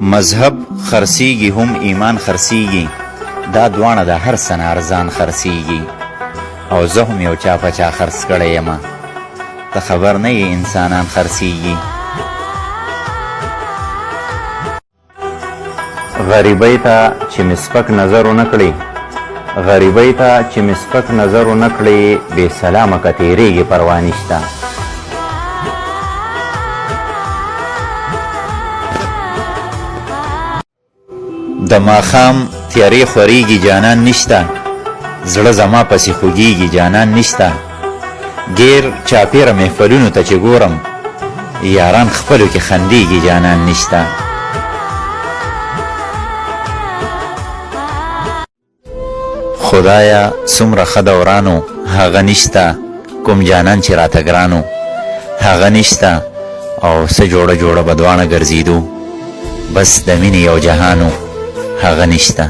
مذهب خرسیږي هم ایمان خرسیږي، دا دواړه د هر څه نه ارزان خرسیږي. او زه هم یو چا په چا خرڅ کړی یمه، ته خبر نه یې انسانان خرسیږي. غریبۍ ته چې مې سپک نظر ونه کړي، غریبۍ ته چې مې سپک نظر ونه کړي، بې سلامه که تېرېږي پروا نشته. د ماښام تیارې خورېږي جانان نشته، زړه زما پسې خوږېږي جانان نشته. ګیر چاپېره محفلونو ته چې ګورم، یاران خپلو کې خندېږي جانان نشته. خدایا څومره ښه دورانو هغه نشته، کوم جانان چې راته ګرانو هغه نشته. او څه جوړه جوړه به دواړه ګرځېدو، بس د مینې یو جهانو هغه نشته.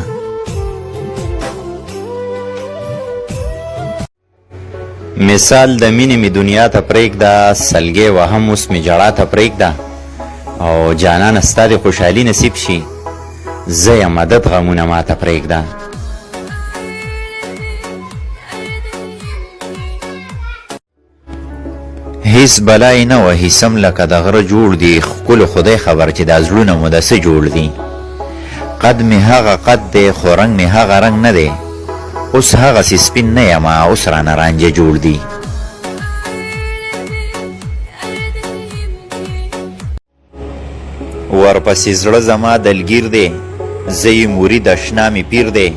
مثال د مینې مې دنیا ته پرېږده، سلګۍ وهم اوس مې ژړا ته پرېږده. او جانانه ستا د خوشحالي نصیب شي، زه یم مدد غمونه ماته پرېږده. هیڅ بلای نه وه هیڅم لکه د غره جوړ دي، ښکلو خدای خبر چې دا زړونه مو د څه جوړ دي. قد مې هغه قد دی خو رنګ مې هغه رنګ نه دی، اوس هغسې سپین نه یمه اوس رانه رانجه جوړ دي. ورپسې زړه زما دلګیر دی، زه یې مرید اشنا مې پیر دی.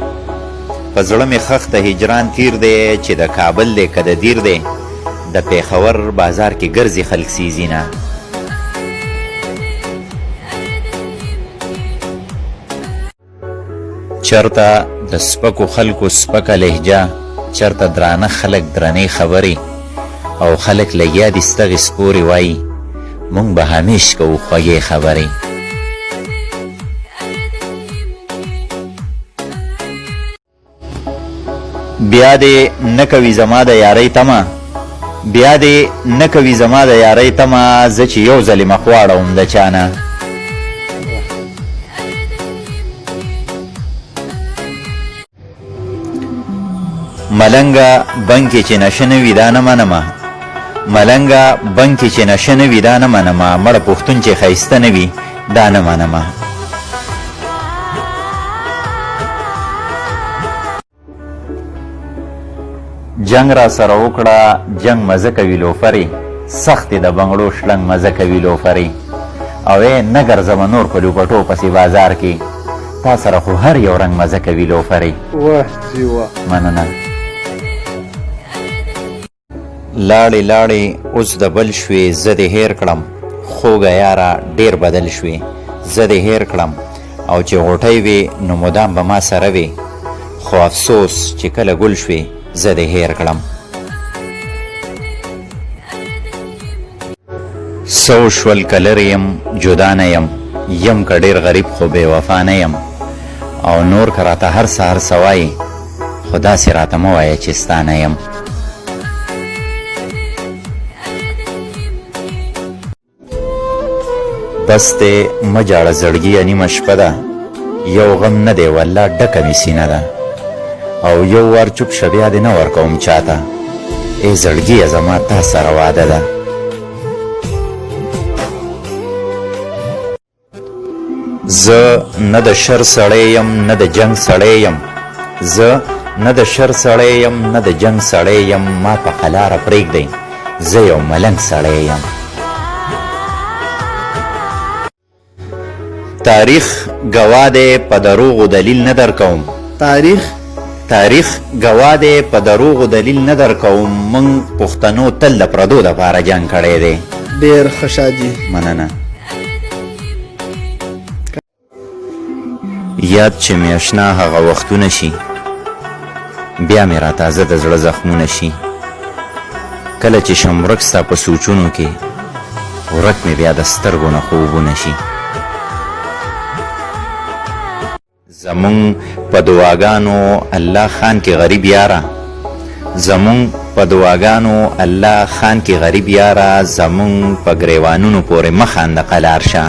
په زړه مې خښته هجران تیر دی، چې د کابل دی که د دیر دی، د پېښور بازار کې ګرځي خلک سیزینه. چرته د سپکو خلکو سپکه لهجه، چرته درانه خلک درنې خبرې، او خلک لګیا دي ستغې سپورې وایي مونږ به همیش کوو خوږې خبرې. بیا دې نه کوي زما د یارۍ تمه، بیا دې نه کوي زما د یارۍ تمه، زه چې یو ځلې مخ واړوم د چانه. ملنګه بنګ کې چې نشه نه وي دا نه منمه، ملنګه بنګ کې چې نشه نه وي دا نه منمه، مړه پښتون چې ښایسته نه وي دا نه منمه. جنگ را سره وکړه جنگ مزه کوي لوفرې، سختې د بنګړو شلنګ مزه کوي لوفرې. او نه ګرځمه نور په لوپټو پسې بازار کې، تا سره خو هر یو رنګ مزه کوي لوفرې. واه جی واه، مننه. لاړې لاړې اوس د بل شوې، زه دې هېر کړم خوږه یاره ډېر بدل شوې، زه دې هېر کړم. او چې غوټۍ وې نو مدام به ما سره وې، خو افسوس چې کله ګل شوې زه دې هېر کړم. سو شول که لرې یم جدا نه یم، یم که ډېر غریب خو بې وفا نه یم. او نور که راته هر څه هر څه وایې، خو داسې راته مه وایه چې ستا نه یم. بس دی مه جاړه زړګیه نیمه شپه ده، یو غم نه دی والله ډکه مې سینه ده. او یو وار چوپ شه بیا دې نه ورکوم چاته، ای زړګیه زما تا سره واده ده. زه نه د شر سړی یم نه د جنگ سړی یم، زه نه د شر سړی یم نه د جنگ سړی یم، ما په قلاره پرېږدئ زه یو ملنګ سړی یم. تاریخ ګواه دی په دروغو دلیل نه درکوم، تاریخ ګواه دی په دروغو دلیل نه درکوم، موږ پښتنو تل د پردو دپاره جنګ کړی دی. ډېر ښه شاجي، مننه. یاد چې مې اشنا هغه وختونه شي، بیا مې راتازه د زړه زخمونه شي. کله چې شم ورک ستا په سوچونو کې، ورک مې بیا د سترګو نه خوبونه شي. زمون په دعاګانو الله خان کې غریب یاره، زمون په دعاګانو الله خان کې غریب یاره، زمون په ګریوانونو پورې مخانده قلار شه.